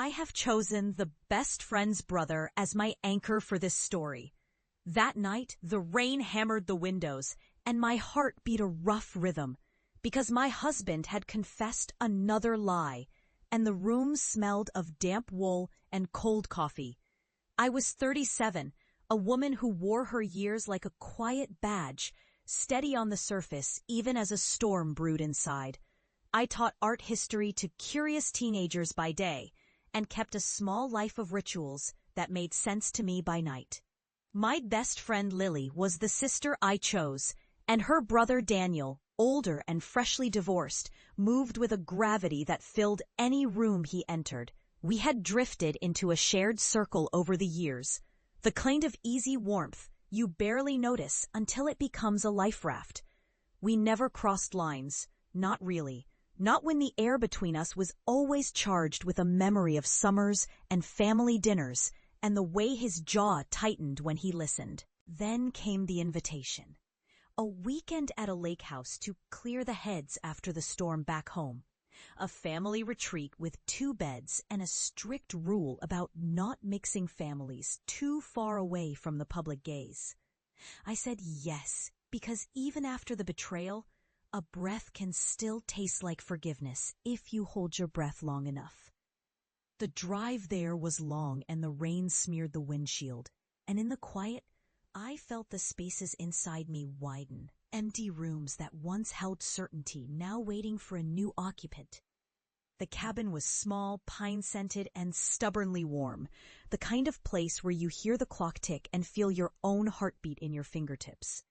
I have chosen the best friend's brother as my anchor for this story. That night, the rain hammered the windows, and my heart beat a rough rhythm, because my husband had confessed another lie, and the room smelled of damp wool and cold coffee. I was 37, a woman who wore her years like a quiet badge, steady on the surface even as a storm brewed inside. I taught art history to curious teenagers by day, and kept a small life of rituals that made sense to me by night. My best friend Lily was the sister I chose, and her brother Daniel, older and freshly divorced, moved with a gravity that filled any room he entered. We had drifted into a shared circle over the years, the kind of easy warmth you barely notice until it becomes a life raft. We never crossed lines, not really. Not when the air between us was always charged with a memory of summers and family dinners and the way his jaw tightened when he listened. Then came the invitation. A weekend at a lake house to clear the heads after the storm back home. A family retreat with 2 beds and a strict rule about not mixing families too far away from the public gaze. I said yes, because even after the betrayal, a breath can still taste like forgiveness if you hold your breath long enough. The drive there was long and the rain smeared the windshield, and in the quiet, I felt the spaces inside me widen, empty rooms that once held certainty now waiting for a new occupant. The cabin was small, pine-scented, and stubbornly warm, the kind of place where you hear the clock tick and feel your own heartbeat in your fingertips.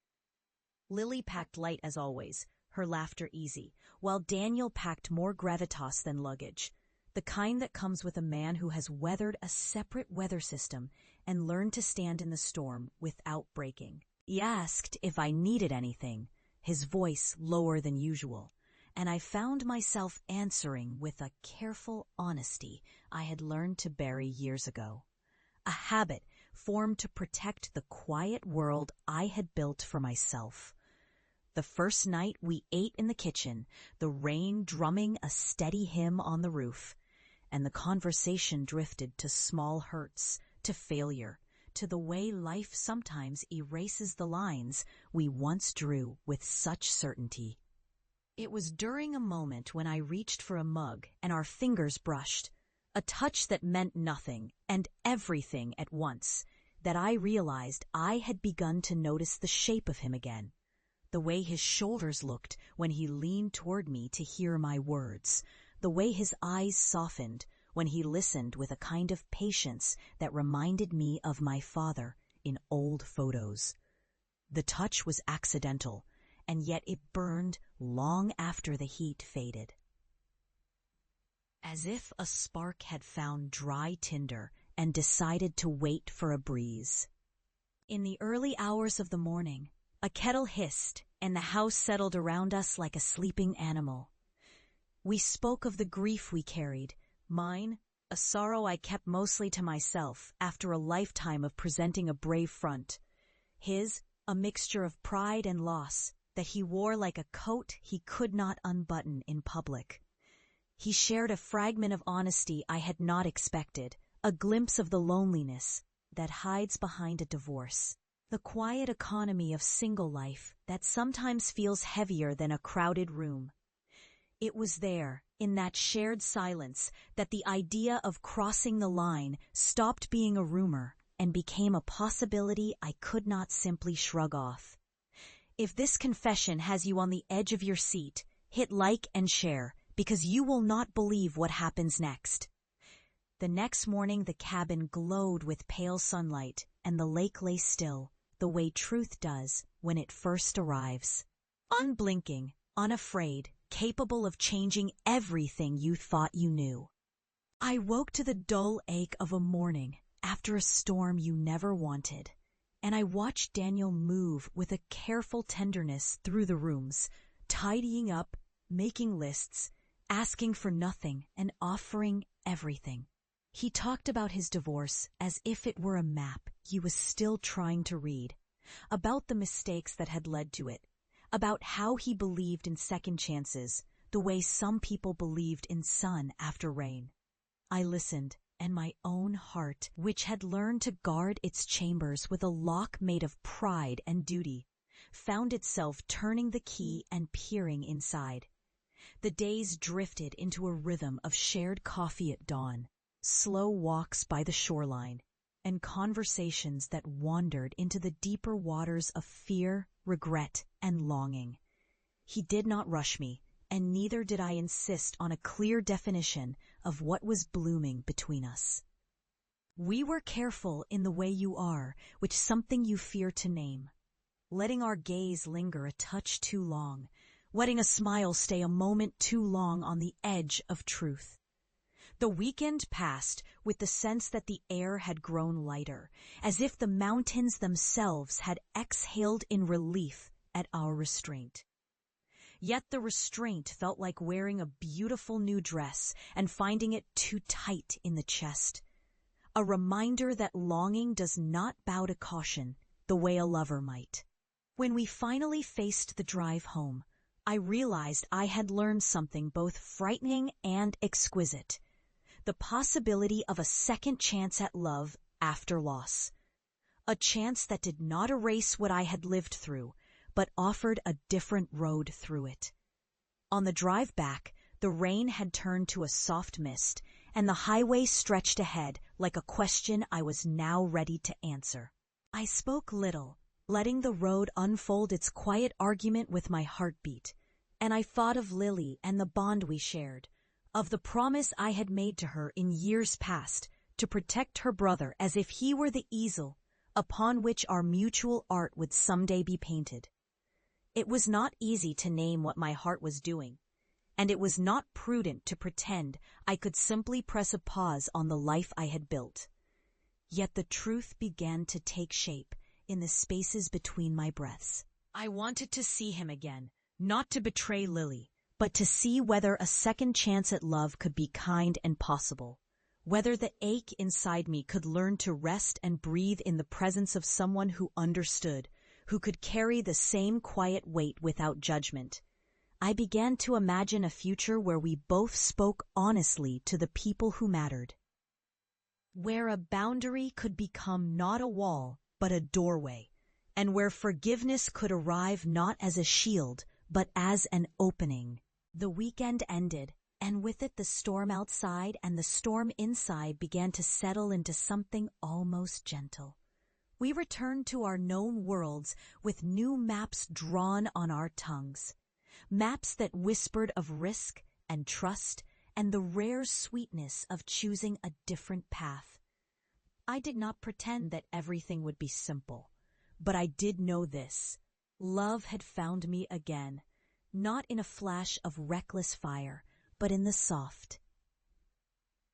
Lily packed light as always, her laughter easy, while Daniel packed more gravitas than luggage, the kind that comes with a man who has weathered a separate weather system and learned to stand in the storm without breaking. He asked if I needed anything, his voice lower than usual, and I found myself answering with a careful honesty I had learned to bury years ago. A habit formed to protect the quiet world I had built for myself. The first night we ate in the kitchen, the rain drumming a steady hymn on the roof, and the conversation drifted to small hurts, to failure, to the way life sometimes erases the lines we once drew with such certainty. It was during a moment when I reached for a mug and our fingers brushed, a touch that meant nothing and everything at once, that I realized I had begun to notice the shape of him again. The way his shoulders looked when he leaned toward me to hear my words, the way his eyes softened when he listened with a kind of patience that reminded me of my father in old photos. The touch was accidental, and yet it burned long after the heat faded. As if a spark had found dry tinder and decided to wait for a breeze. In the early hours of the morning, a kettle hissed, and the house settled around us like a sleeping animal. We spoke of the grief we carried, mine, a sorrow I kept mostly to myself after a lifetime of presenting a brave front, his, a mixture of pride and loss that he wore like a coat he could not unbutton in public. He shared a fragment of honesty I had not expected, a glimpse of the loneliness that hides behind a divorce. The quiet economy of single life that sometimes feels heavier than a crowded room. It was there, in that shared silence, that the idea of crossing the line stopped being a rumor and became a possibility I could not simply shrug off. If this confession has you on the edge of your seat, hit like and share, because you will not believe what happens next. The next morning the cabin glowed with pale sunlight and the lake lay still, the way truth does when it first arrives. Unblinking, unafraid, capable of changing everything you thought you knew. I woke to the dull ache of a morning after a storm you never wanted, and I watched Daniel move with a careful tenderness through the rooms, tidying up, making lists, asking for nothing and offering everything. He talked about his divorce as if it were a map he was still trying to read, about the mistakes that had led to it, about how he believed in second chances, the way some people believed in sun after rain. I listened, and my own heart, which had learned to guard its chambers with a lock made of pride and duty, found itself turning the key and peering inside. The days drifted into a rhythm of shared coffee at dawn, slow walks by the shoreline, and conversations that wandered into the deeper waters of fear, regret, and longing. He did not rush me, and neither did I insist on a clear definition of what was blooming between us. We were careful in the way you are, which something you fear to name, letting our gaze linger a touch too long, letting a smile stay a moment too long on the edge of truth. The weekend passed with the sense that the air had grown lighter, as if the mountains themselves had exhaled in relief at our restraint. Yet the restraint felt like wearing a beautiful new dress and finding it too tight in the chest. A reminder that longing does not bow to caution the way a lover might. When we finally faced the drive home, I realized I had learned something both frightening and exquisite: the possibility of a second chance at love after loss. A chance that did not erase what I had lived through, but offered a different road through it. On the drive back, the rain had turned to a soft mist, and the highway stretched ahead like a question I was now ready to answer. I spoke little, letting the road unfold its quiet argument with my heartbeat, and I thought of Lily and the bond we shared, of the promise I had made to her in years past to protect her brother as if he were the easel upon which our mutual art would someday be painted. It was not easy to name what my heart was doing, and it was not prudent to pretend I could simply press a pause on the life I had built. Yet the truth began to take shape in the spaces between my breaths. I wanted to see him again, not to betray Lily, but to see whether a second chance at love could be kind and possible, whether the ache inside me could learn to rest and breathe in the presence of someone who understood, who could carry the same quiet weight without judgment. I began to imagine a future where we both spoke honestly to the people who mattered, where a boundary could become not a wall, but a doorway, and where forgiveness could arrive not as a shield, but as an opening. The weekend ended, and with it the storm outside and the storm inside began to settle into something almost gentle. We returned to our known worlds with new maps drawn on our tongues, maps that whispered of risk and trust and the rare sweetness of choosing a different path. I did not pretend that everything would be simple, but I did know this: love had found me again, not in a flash of reckless fire, but in the soft,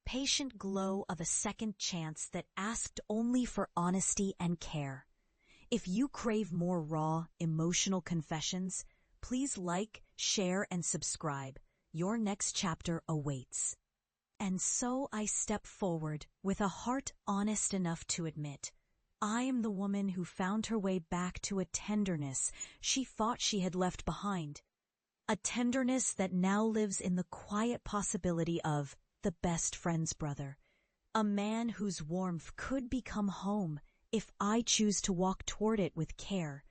patient glow of a second chance that asked only for honesty and care. If you crave more raw, emotional confessions, please like, share, and subscribe. Your next chapter awaits. And so I step forward with a heart honest enough to admit, I am the woman who found her way back to a tenderness she thought she had left behind. A tenderness that now lives in the quiet possibility of the best friend's brother, a man whose warmth could become home if I choose to walk toward it with care,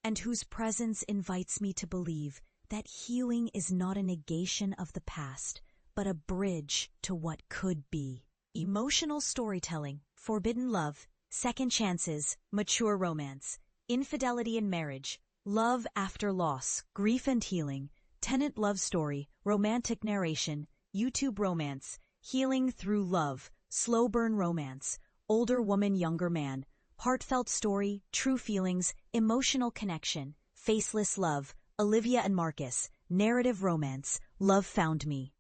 and whose presence invites me to believe that healing is not a negation of the past, but a bridge to what could be. Emotional storytelling, forbidden love, second chances, mature romance, infidelity in marriage, love after loss, grief and healing, tenant love story, romantic narration, YouTube romance, healing through love, slow burn romance, older woman, younger man, heartfelt story, true feelings, emotional connection, faceless love, Olivia and Marcus, narrative romance, love found me.